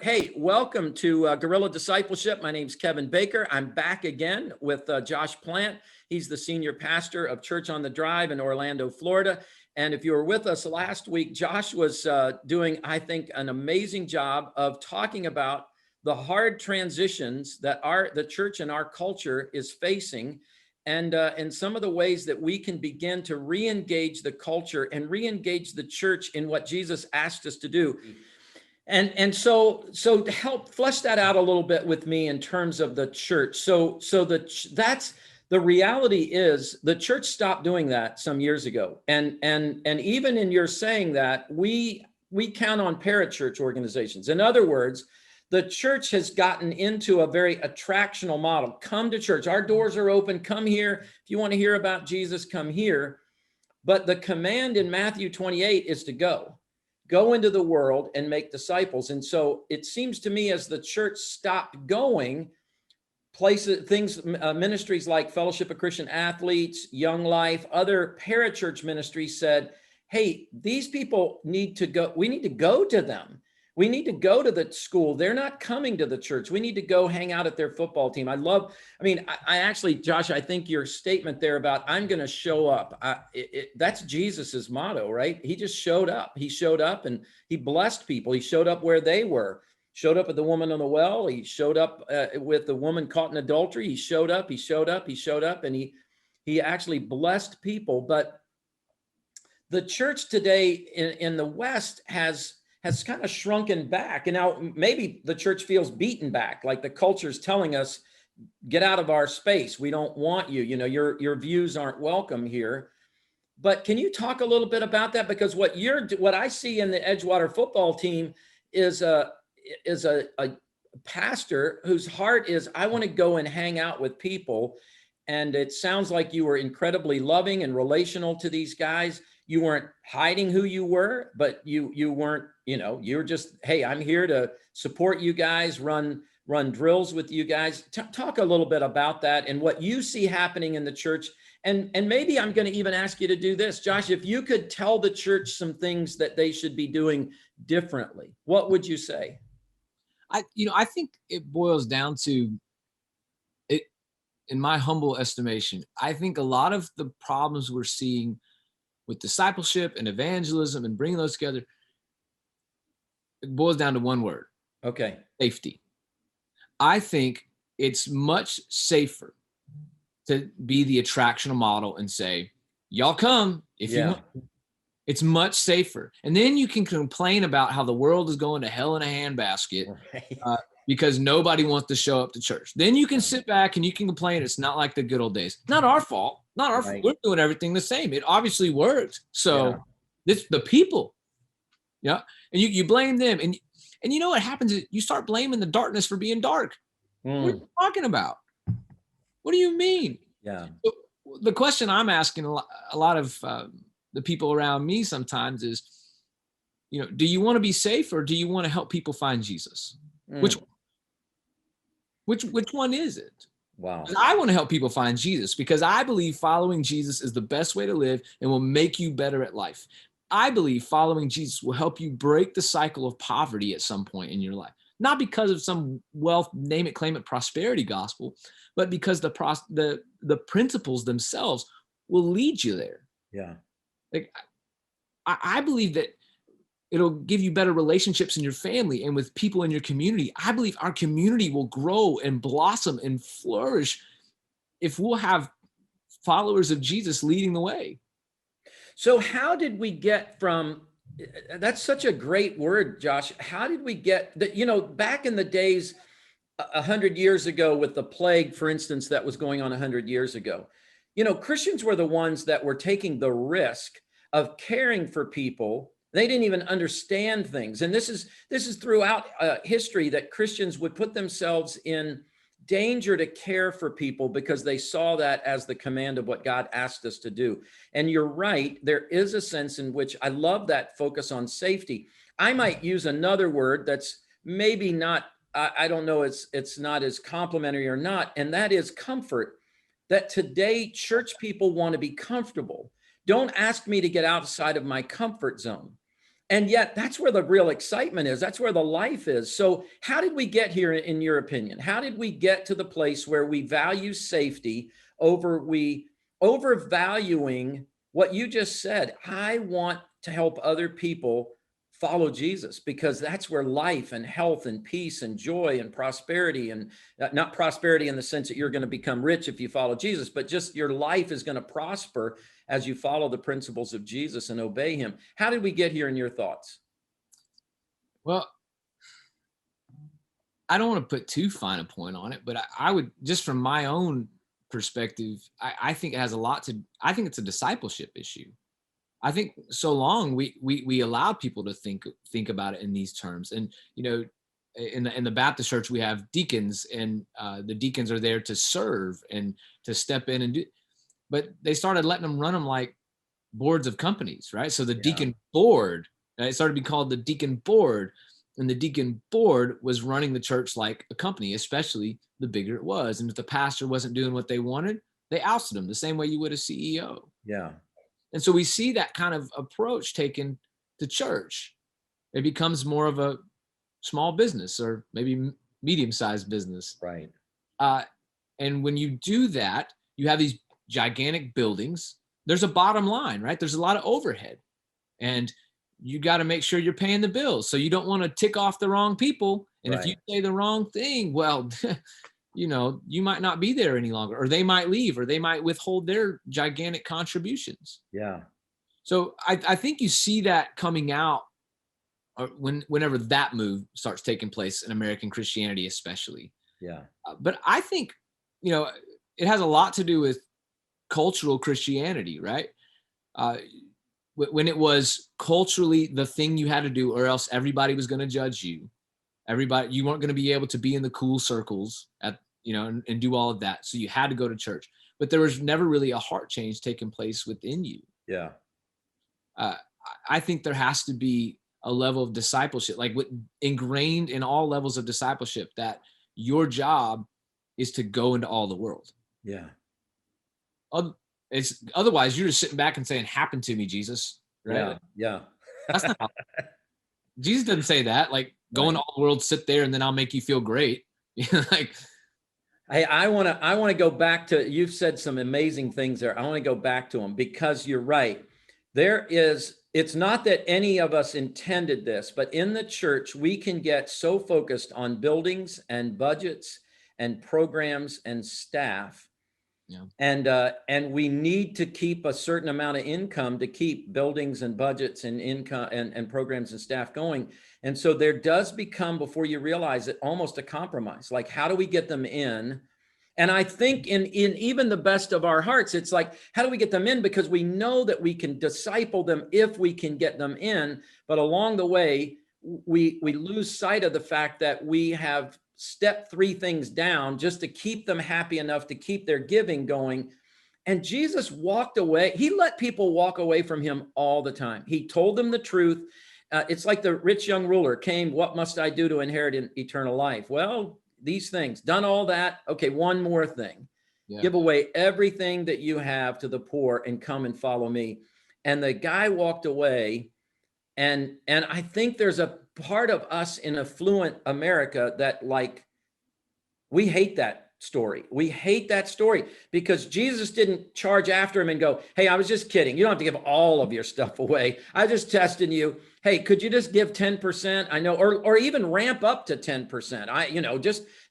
Hey, welcome to Guerrilla Discipleship. My name's Kevin Baker. I'm back again with Josh Plant. He's the senior pastor of Church on the Drive in Orlando, Florida. And if you were with us last week, Josh was doing, I think, an amazing job of talking about the hard transitions that the church and our culture is facing, and some of the ways that we can begin to re-engage the culture and re-engage the church in what Jesus asked us to do. And so to help flesh that out a little bit with me in terms of the church. That's the reality is the church stopped doing that some years ago. And even in your saying that, we count on parachurch organizations. In other words, the church has gotten into a very attractional model. Come to church. Our doors are open. Come here. If you want to hear about Jesus, come here. But the command in Matthew 28 is to go into the world and make disciples. And so it seems to me as the church stopped going, ministries like Fellowship of Christian Athletes, Young Life, other parachurch ministries said, hey, these people need to go. We need to go to them. We need to go to the school. They're not coming to the church. We need to go hang out at their football team. I actually, Josh, I think your statement there about I'm going to show up, that's Jesus's motto, right? He just showed up. He showed up and he blessed people. He showed up where they were, showed up at the woman on the well. He showed up with the woman caught in adultery. He showed up, and he actually blessed people. But the church today in the West has kind of shrunken back. And now maybe the church feels beaten back, like the culture's telling us, get out of our space. We don't want you. You know, your views aren't welcome here. But can you talk a little bit about that? Because what I see in the Edgewater football team is a pastor whose heart is, I want to go and hang out with people. And it sounds like you were incredibly loving and relational to these guys. You weren't hiding who you were, but you weren't, you were just, hey, I'm here to support you guys, run drills with you guys. Talk a little bit about that and what you see happening in the church. And maybe I'm going to even ask you to do this, Josh, if you could tell the church some things that they should be doing differently, what would you say? I think it boils down to it, in my humble estimation. I think a lot of the problems we're seeing with discipleship and evangelism and bringing those together, it boils down to one word. Okay. Safety. I think it's much safer to be the attractional model and say, y'all come if you want. It's much safer. And then you can complain about how the world is going to hell in a handbasket because nobody wants to show up to church. Then you can sit back and you can complain it's not like the good old days. Not our fault. Not our fault. We're doing everything the same. It obviously worked. So it's the people. Yeah. And you blame them. And you know what happens is you start blaming the darkness for being dark. What are you talking about? What do you mean? Yeah. So the question I'm asking a lot of the people around me sometimes is, do you want to be safe or do you want to help people find Jesus? Which one is it? Wow. I want to help people find Jesus because I believe following Jesus is the best way to live and will make you better at life. I believe following Jesus will help you break the cycle of poverty at some point in your life. Not because of some wealth, name it, claim it, prosperity gospel, but because the principles themselves will lead you there. Yeah. Like, I believe that it'll give you better relationships in your family and with people in your community. I believe our community will grow and blossom and flourish if we'll have followers of Jesus leading the way. So how did we get from, that's such a great word, Josh. How did we get that, back in the days, 100 years ago with the plague, for instance, that was going on 100 years ago, Christians were the ones that were taking the risk of caring for people. They didn't even understand things. And this is throughout history that Christians would put themselves in danger to care for people because they saw that as the command of what God asked us to do. And you're right, there is a sense in which I love that focus on safety. I might use another word that's maybe not, I don't know, it's not as complimentary or not, and that is comfort. That today church people want to be comfortable. Don't ask me to get outside of my comfort zone. And yet that's where the real excitement is. That's where the life is. So how did we get here in your opinion? How did we get to the place where we value safety we overvaluing what you just said? I want to help other people follow Jesus because that's where life and health and peace and joy and prosperity and not prosperity in the sense that you're going to become rich if you follow Jesus, but just your life is going to prosper as you follow the principles of Jesus and obey him. How did we get here in your thoughts? Well, I don't want to put too fine a point on it, but I would, just from my own perspective, I think it has a lot to, I think it's a discipleship issue. I think so long we allowed people to think about it in these terms. And, you know, in the Baptist church, we have deacons, and the deacons are there to serve and to step in and do, but they started letting them run them like boards of companies, right? So the deacon board, it started to be called the deacon board, and the deacon board was running the church like a company, especially the bigger it was. And if the pastor wasn't doing what they wanted, they ousted him the same way you would a CEO. Yeah. And so we see that kind of approach taken to church. It becomes more of a small business, or maybe medium-sized business. Right. And when you do that, you have these gigantic buildings. There's a bottom line, right? There's a lot of overhead, and you got to make sure you're paying the bills. So you don't want to tick off the wrong people. And if you say the wrong thing, well, you know, you might not be there any longer, or they might leave, or they might withhold their gigantic contributions. Yeah. So I think you see that coming out whenever that move starts taking place in American Christianity, especially. Yeah. But I think, you know, it has a lot to do with cultural Christianity, right? When it was culturally the thing you had to do, or else everybody was going to judge you. You weren't going to be able to be in the cool circles and do all of that. So you had to go to church, but there was never really a heart change taking place within you. Yeah. I think there has to be a level of discipleship, like ingrained in all levels of discipleship, that your job is to go into all the world. Yeah. It's otherwise you're just sitting back and saying, "Happen to me, Jesus." Right? Yeah. That's not how, Jesus doesn't say that. Like, go into all the world, sit there, and then I'll make you feel great. Like, hey, I want to go back to, you've said some amazing things there. I want to go back to them because you're right. It's not that any of us intended this, but in the church, we can get so focused on buildings and budgets and programs and staff. Yeah. And we need to keep a certain amount of income to keep buildings and budgets and income and programs and staff going. And so there does become, before you realize it, almost a compromise. Like, how do we get them in? And I think in even the best of our hearts, it's like, how do we get them in? Because we know that we can disciple them if we can get them in. But along the way, we lose sight of the fact that we have step 3 things down just to keep them happy enough to keep their giving going. And Jesus walked away. He let people walk away from him all the time. He told them the truth. It's like the rich young ruler came, "What must I do to inherit eternal life?" Well, these things, done all that. Okay, one more thing. Yeah. Give away everything that you have to the poor and come and follow me. And the guy walked away. And I think there's a part of us in affluent America that, like, we hate that story. We hate that story because Jesus didn't charge after him and go, "Hey, I was just kidding. You don't have to give all of your stuff away. I just testing you. Hey, could you just give 10%? I know, or even ramp up to 10%.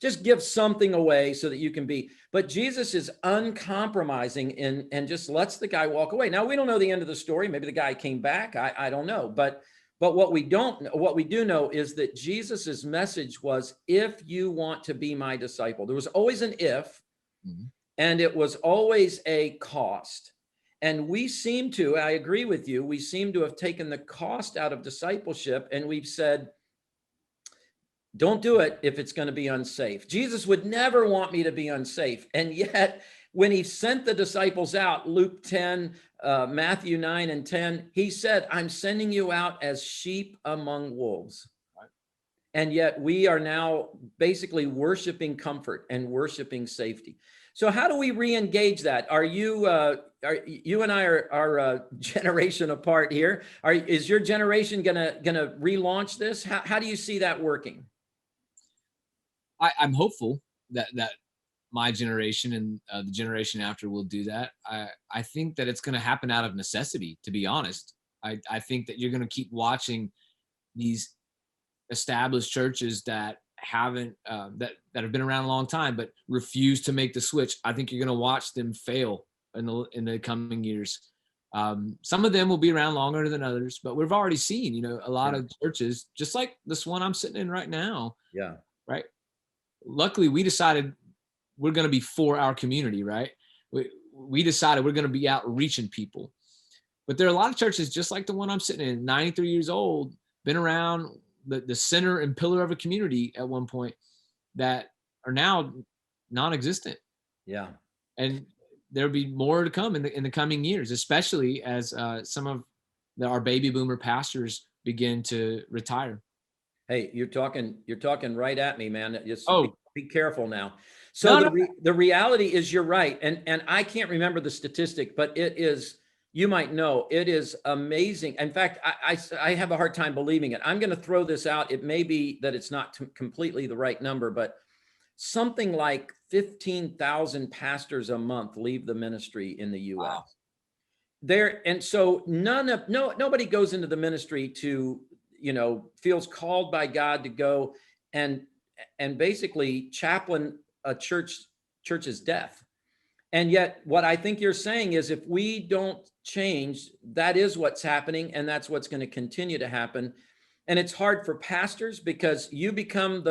Just give something away so that you can be." But Jesus is uncompromising and just lets the guy walk away. Now, we don't know the end of the story. Maybe the guy came back. I don't know. But what we do know is that Jesus's message was, if you want to be my disciple. There was always an if, and it was always a cost. And we seem to, I agree with you, we seem to have taken the cost out of discipleship, and we've said, don't do it if it's going to be unsafe. Jesus would never want me to be unsafe. And yet, when he sent the disciples out, Luke 10, Matthew 9 and 10, he said, "I'm sending you out as sheep among wolves." Right. And yet we are now basically worshiping comfort and worshiping safety. So how do we re-engage that? Are you and I are a generation apart here? Is your generation gonna relaunch this? How do you see that working? I'm hopeful that my generation and the generation after will do that. I think that it's going to happen out of necessity, to be honest. I think that you're going to keep watching these established churches that haven't that have been around a long time but refuse to make the switch. I think you're going to watch them fail in the coming years. Some of them will be around longer than others, but we've already seen, a lot Yeah. of churches, just like this one I'm sitting in right now, Yeah. right? Luckily, we decided we're going to be for our community, right? We decided we're going to be out reaching people. But there are a lot of churches, just like the one I'm sitting in, 93 years old, been around the center and pillar of a community at one point, that are now non-existent. Yeah. And there'll be more to come in the coming years, especially as some of our baby boomer pastors begin to retire. Hey, you're talking right at me, man. Just Oh, be careful now. So no. the reality is you're right. And I can't remember the statistic, but it is, you might know, it is amazing. In fact, I have a hard time believing it. I'm going to throw this out. It may be that it's not completely the right number, but something like 15,000 pastors a month leave the ministry in the US. Wow. And so nobody goes into the ministry to, feels called by God to go and basically chaplain a church's death. And yet what I think you're saying is, if we don't change, that is what's happening, and that's what's going to continue to happen. And it's hard for pastors, because you become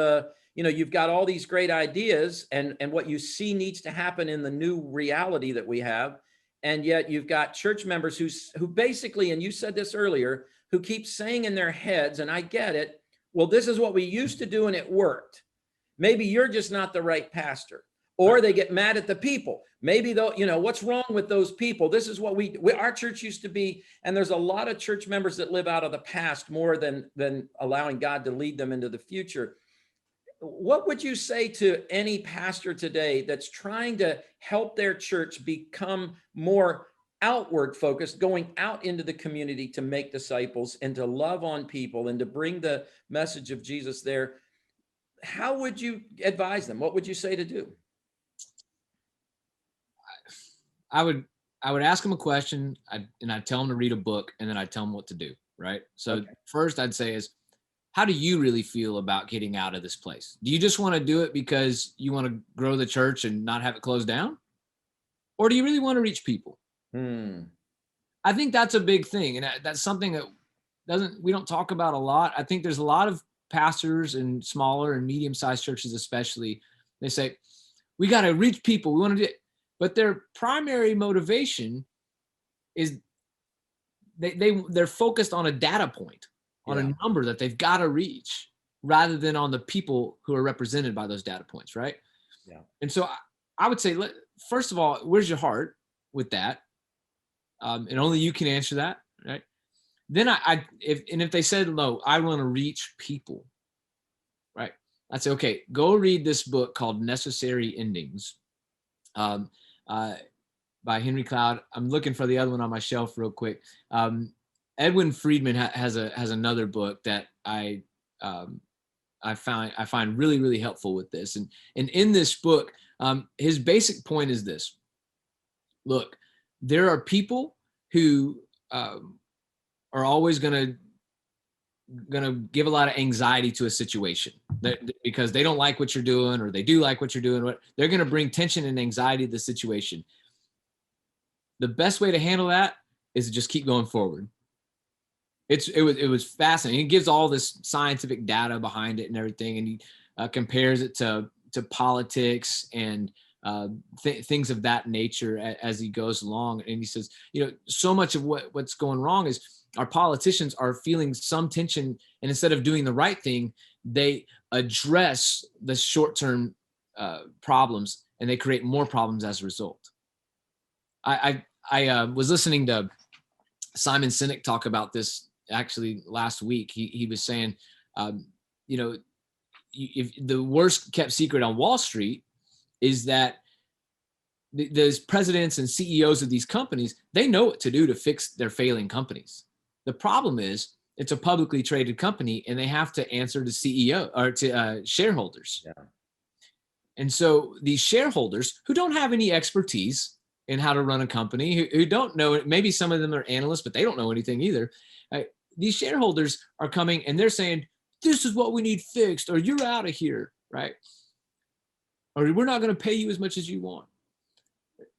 you've got all these great ideas, and what you see needs to happen in the new reality that we have. And yet you've got church members who basically, and you said this earlier, who keep saying in their heads, and I get it, well, this is what we used to do and it worked. Maybe you're just not the right pastor. Or they get mad at the people. Maybe though, what's wrong with those people? This is what our church used to be. And there's a lot of church members that live out of the past more than allowing God to lead them into the future. What would you say to any pastor today that's trying to help their church become more outward focused, going out into the community to make disciples and to love on people and to bring the message of Jesus there? How would you advise them? What would you say to do? I would ask them a question, and I'd tell them to read a book, and then I'd tell them what to do, right? So Okay. First I'd say is, how do you really feel about getting out of this place? Do you just want to do it because you want to grow the church and not have it closed down? Or do you really want to reach people? I think that's a big thing. And that's something that we don't talk about a lot. I think there's a lot of pastors in smaller and medium-sized churches, especially, they say, we got to reach people. We want to do it. But their primary motivation is they're focused on a data point, on a number that they've got to reach, rather than on the people who are represented by those data points, right? Yeah. And so I would say, first of all, where's your heart with that? And only you can answer that, right? Then if they said, no, I want to reach people, right? I'd say, okay, go read this book called Necessary Endings, by Henry Cloud. I'm looking for the other one on my shelf real quick. Edwin Friedman has another book that I find really, really helpful with this. And in this book, his basic point is this: look, there are people who are always going to give a lot of anxiety to a situation because they don't like what you're doing, or they do like what you're doing. They're going to bring tension and anxiety to the situation. The best way to handle that is to just keep going forward. It was fascinating. He gives all this scientific data behind it and everything, and he compares it to politics and things of that nature as he goes along. And he says, so much of what's going wrong is our politicians are feeling some tension, and instead of doing the right thing, they address the short-term problems, and they create more problems as a result. I was listening to Simon Sinek talk about this actually last week. He was saying, if the worst kept secret on Wall Street is that those presidents and CEOs of these companies, they know what to do to fix their failing companies. The problem is it's a publicly traded company and they have to answer to CEO or to shareholders. Yeah. And so these shareholders who don't have any expertise in how to run a company, who don't know, maybe some of them are analysts, but they don't know anything either. These shareholders are coming and they're saying, this is what we need fixed, or you're out of here, right? Or we're not going to pay you as much as you want.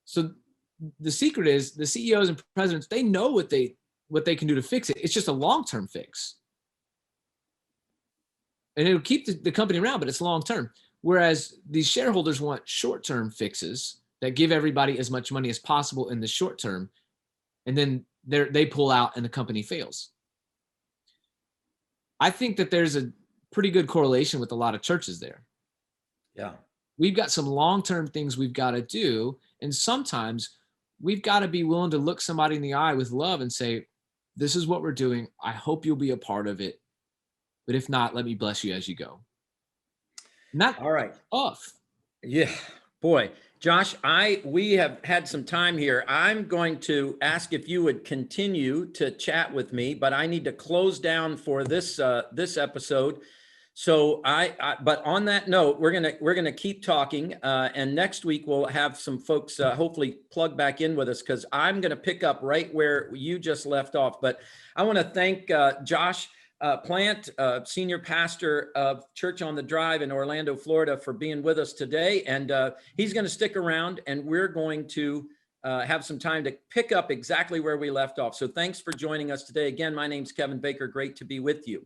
So the secret is the CEOs and presidents, they know what they can do to fix it. It's just a long-term fix. And it'll keep the company around, but it's long-term. Whereas these shareholders want short-term fixes that give everybody as much money as possible in the short term. And then they pull out and the company fails. I think that there's a pretty good correlation with a lot of churches there. Yeah. We've got some long-term things we've got to do. And sometimes we've got to be willing to look somebody in the eye with love and say, this is what we're doing. I hope you'll be a part of it. But if not, let me bless you as you go. Not all right. Tough. Yeah, boy, Josh, we have had some time here. I'm going to ask if you would continue to chat with me, but I need to close down for this episode. So but on that note, we're gonna keep talking, and next week we'll have some folks hopefully plug back in with us, because I'm gonna pick up right where you just left off. But I want to thank Josh Plant, senior pastor of Church on the Drive in Orlando, Florida, for being with us today. And he's going to stick around, and we're going to have some time to pick up exactly where we left off. So thanks for joining us today. Again, my name's Kevin Baker. Great to be with you.